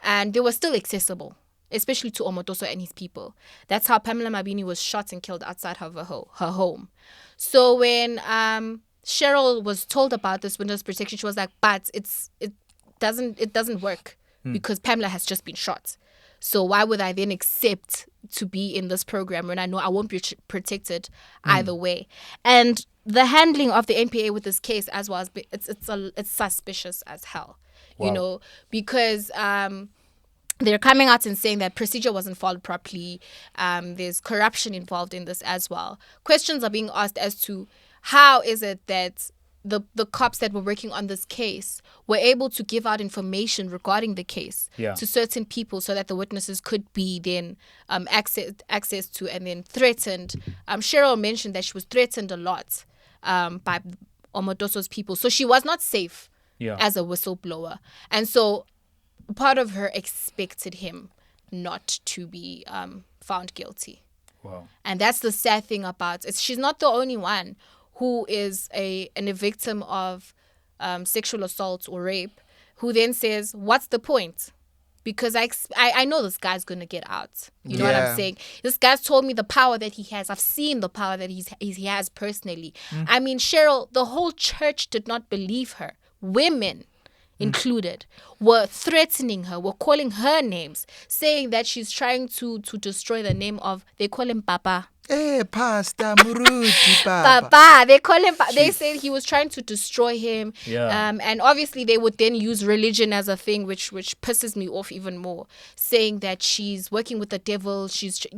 and they were still accessible, especially to Omotoso and his people. That's how Pamela Mabini was shot and killed outside of her home. So when Cheryl was told about this witness protection, she was like, "But it doesn't work because Pamela has just been shot. So why would I then accept to be in this program when I know I won't be protected either way?" And the handling of the NPA with this case as well, it's suspicious as hell, because they're coming out and saying that procedure wasn't followed properly. There's corruption involved in this as well. Questions are being asked as to how is it that the cops that were working on this case were able to give out information regarding the case to certain people so that the witnesses could be then access to and then threatened. Cheryl mentioned that she was threatened a lot by Omotoso's people. So she was not safe as a whistleblower. And so part of her expected him not to be found guilty. Wow. And that's the sad thing about it. She's not the only one who is a victim of sexual assault or rape, who then says, "What's the point? Because I know this guy's going to get out." You know what I'm saying? This guy's told me the power that he has. I've seen the power that he has personally. I mean, Cheryl, the whole church did not believe her. Women included, were threatening her, were calling her names, saying that she's trying to destroy the name of, they call him Papa. Pastor Muruti, Papa. Papa, they call him. They said he was trying to destroy him. Yeah. And obviously they would then use religion as a thing, which pisses me off even more, saying that she's working with the devil.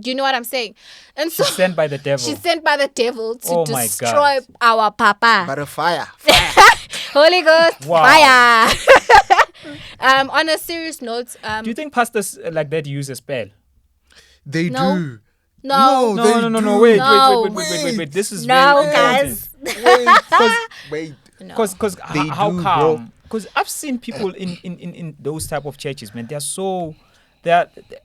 You know what I'm saying? And so She's sent by the devil. She's sent by the devil to Oh my destroy God. our Papa. But a fire. Holy Ghost, Wow. fire. On a serious note, Do you think pastors like that use a spell? They No. do. no, No. Wait. No. Wait. This is no, very guys. Wait. No. Because They how do, come? bro. Because I've seen people in those type of churches, man.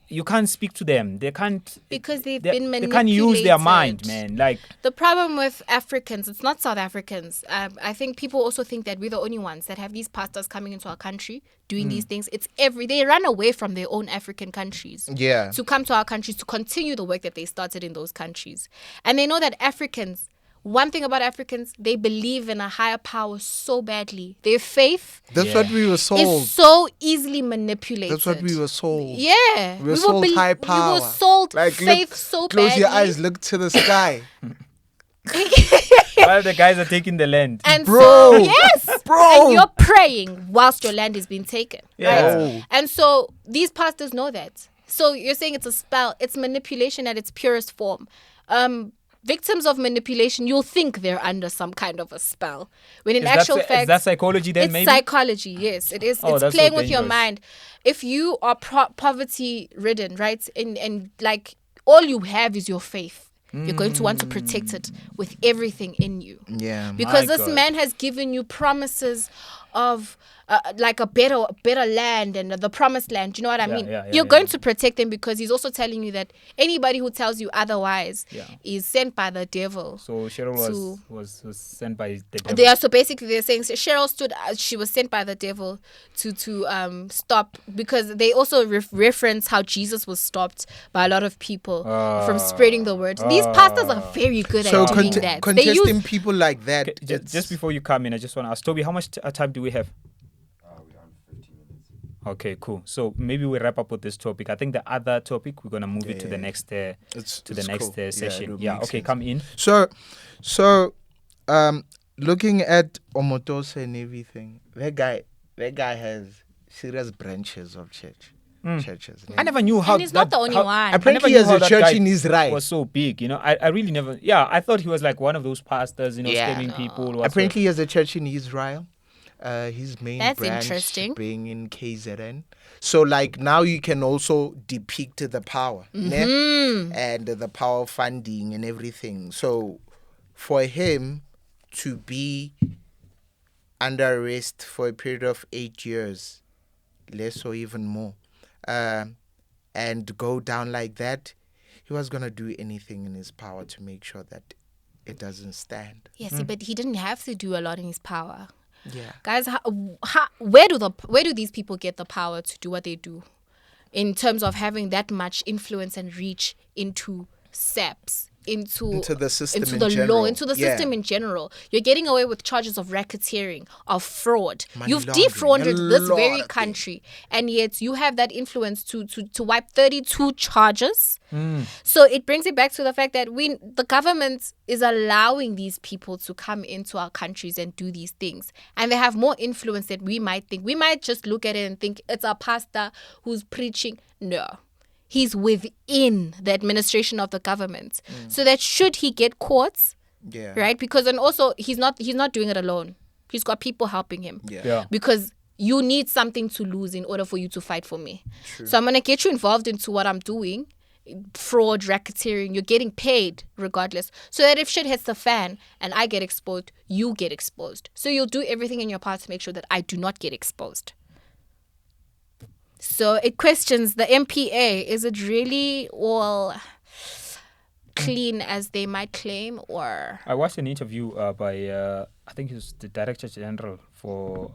You can't speak to them. They can't. Because they've they- been They can't use their manipulated. mind, man. Like The problem with Africans, it's not South Africans. I think people also think that we're the only ones that have these pastors coming into our country doing these things. They run away from their own African countries Yeah. to come to our countries to continue the work that they started in those countries. And they know that Africans, one thing about Africans, they believe in a higher power so badly. Their faith That's Yeah. what we were sold. is so easily manipulated. That's what we were sold. Yeah. We were sold high power. We were sold Like, faith look, so close badly. your eyes, look to the sky. while the guys are taking the land. And Bro. so, yes, Bro. and you're praying whilst your land is being taken. Yeah. Oh. And so these pastors know that. So you're saying it's a spell. It's manipulation at its purest form. Victims of manipulation, you'll think they're under some kind of a spell. When in Is actual that, fact, is that psychology then? it's Maybe. psychology, yes. It is. Oh, It's that's so playing with your dangerous. mind. If you are poverty ridden, right, and like all you have is your faith, you're going to want to protect it with everything in you. Yeah. Because My this God. man has given you promises of like a better land and the promised land. You know what I mean? yeah, You're yeah. going to protect them because he's also telling you that anybody who tells you otherwise Yeah. is sent by the devil. So Cheryl was sent by the devil. Yeah, so basically they're saying Cheryl she was sent by the devil to stop, because they also reference how Jesus was stopped by a lot of people from spreading the word. These pastors are very good So at doing that. They contesting use people like that. Okay, just before you come in, I just want to ask Toby, how much time do we have? We're on 15 minutes. Okay, cool. So maybe we wrap up with this topic. I think the other topic we're gonna move it to the Yeah. next It's to the next cool. session. it'll Yeah. make Okay, sense. come in. So, looking at Omotoso and everything, that guy has serious branches of churches. I never knew how. And he's not the only one. I never Apparently, knew he has how a that church guy in Israel. was so big. You know, I really never. Yeah, I thought he was like one of those pastors. You know, Yeah. scamming people. Apparently, he has a church in Israel. His main That's branch interesting. being in KZN. So, like, now you can also depict the power and the power of funding and everything. So, for him to be under arrest for a period of 8 years, less or even more, and go down like that, he was going to do anything in his power to make sure that it doesn't stand. Yes, but he didn't have to do a lot in his power. Yeah. Guys, where do these people get the power to do what they do in terms of having that much influence and reach into SAPs, into the system into in the general. law, into the Yeah. system in general? You're getting away with charges of racketeering, of fraud. Money You've laundering, defrauded a this lot very of country, and yet you have that influence to wipe 32 charges. So it brings it back to the fact that the government is allowing these people to come into our countries and do these things, and they have more influence than we might think. We might just look at it and think it's a pastor who's preaching. No, he's within the administration of the government, so that should he get caught, Yeah. right? Because and also he's not doing it alone. He's got people helping him. Yeah. Because you need something to lose in order for you to fight for me. So I'm gonna get you involved into what I'm doing. Fraud, racketeering, you're getting paid regardless, so that if shit hits the fan and I get exposed, you get exposed. So you'll do everything in your power to make sure that I do not get exposed. So it questions the MPA. Is it really all clean as they might claim, or I watched an interview by I think he was the Director General for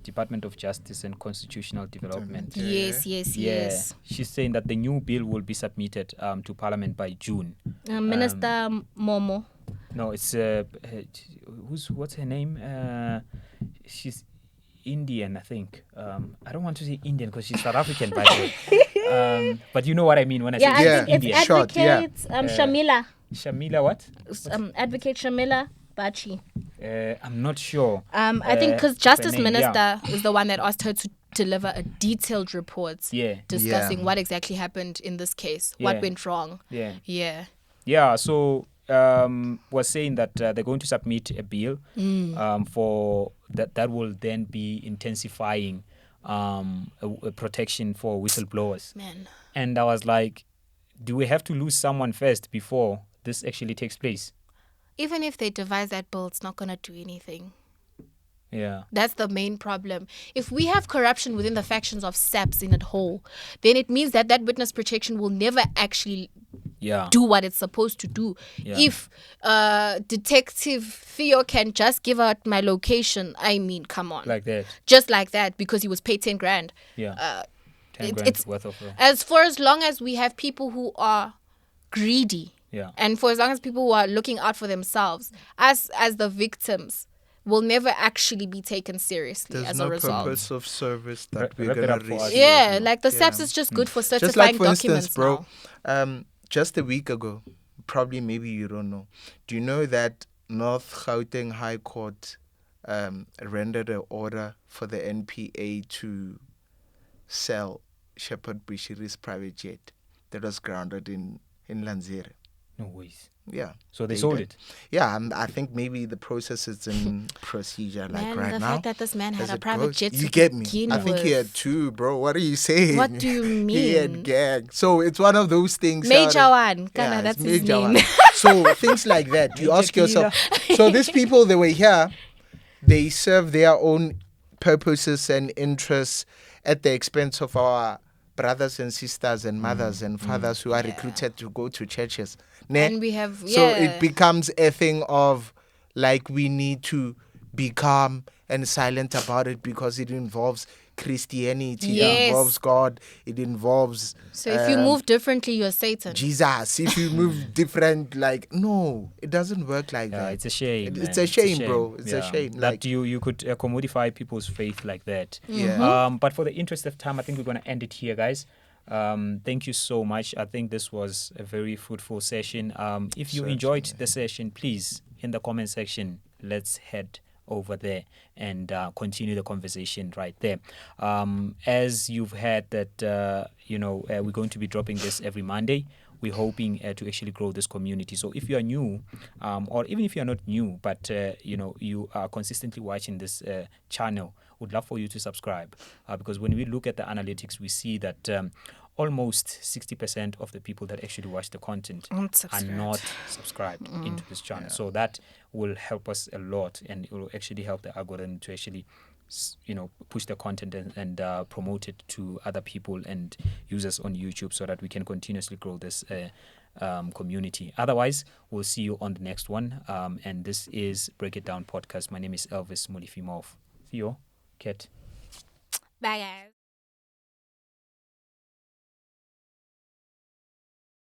Department of Justice and Constitutional Development. yes. She's saying that the new bill will be submitted to Parliament by June. Minister Momo? No, it's what's her name? She's Indian, I think. I don't want to say Indian because she's South African, by the way. But you know what I mean when I Yeah, say I she's think it's Indian. Short, yeah. Advocate Shamila. Shamila, what? Advocate Shamila Bachi. I'm not sure. I think because of her Justice name, Minister is the one that asked her to deliver a detailed report Yeah. discussing Yeah. what exactly happened in this case, Yeah. what went wrong. Yeah. Yeah. Yeah, so was saying that they're going to submit a bill for that will then be intensifying a protection for whistleblowers. Man. And I was like, do we have to lose someone first before this actually takes place? Even if they devise that bill, it's not going to do anything. Yeah. That's the main problem. If we have corruption within the factions of SAPS in it whole, then it means that that witness protection will never actually Yeah. do what it's supposed to do. Yeah. If Detective Theo can just give out my location, I mean, come on. Like that. Just like that, because he was paid 10 grand. Yeah. 10 it- grand it's- worth of As long as we have people who are greedy, yeah. and for as long as people who are looking out for themselves, us as the victims will never actually be taken seriously There's as no a result. purpose of service that Wrap we're it gonna up for us. receive. Yeah, like the Yeah. SAPS is just good for Just certifying like, for documents instance, bro, now. just a week ago, probably maybe you don't know. Do you know that North Gauteng High Court rendered an order for the NPA to sell Shepherd Bushiri's private jet that was grounded in Lanzere? No ways. Yeah. So they sold did. it. Yeah, I think maybe the process is in procedure like Man, right the now. fact that this man had as a it private goes. jet You to get me. begin I think he with. had two, bro. What are you saying? What do you He had mean? gang. So it's one of those things. Major how one. they- Kana, it's that's his major name. one. So things like that. You Major ask yourself. So these people, they were here. They serve their own purposes and interests at the expense of our brothers and sisters and mothers and fathers who are recruited to go to churches. Ne? And we have, So yeah. it becomes a thing of like we need to be calm and silent about it because it involves Christianity, it Yes. involves God, it involves So if you move differently, you're Satan. Jesus. If you move different, like no, it doesn't work like Yeah, that. it's a shame. It's man. a shame, bro. It's a Yeah. shame. That Like you could commodify people's faith like that. yeah. But for the interest of time, I think we're going to end it here, guys. Thank you so much. I think this was a very fruitful session. If you enjoyed the session, please, in the comment section, let's head over there and continue the conversation right there. As you've heard that, we're going to be dropping this every Monday. We're hoping to actually grow this community. So if you are new, or even if you are not new, but you are consistently watching this channel, would love for you to subscribe because when we look at the analytics, we see that almost 60% of the people that actually watch the content are not subscribed into this channel. So that will help us a lot, and it will actually help the algorithm to actually push the content and promote it to other people and users on YouTube so that we can continuously grow this community. Otherwise, we'll see you on the next one. And this is Break It Down Podcast. My name is Elvis Molifimov. Theo, Ket. Bye, guys.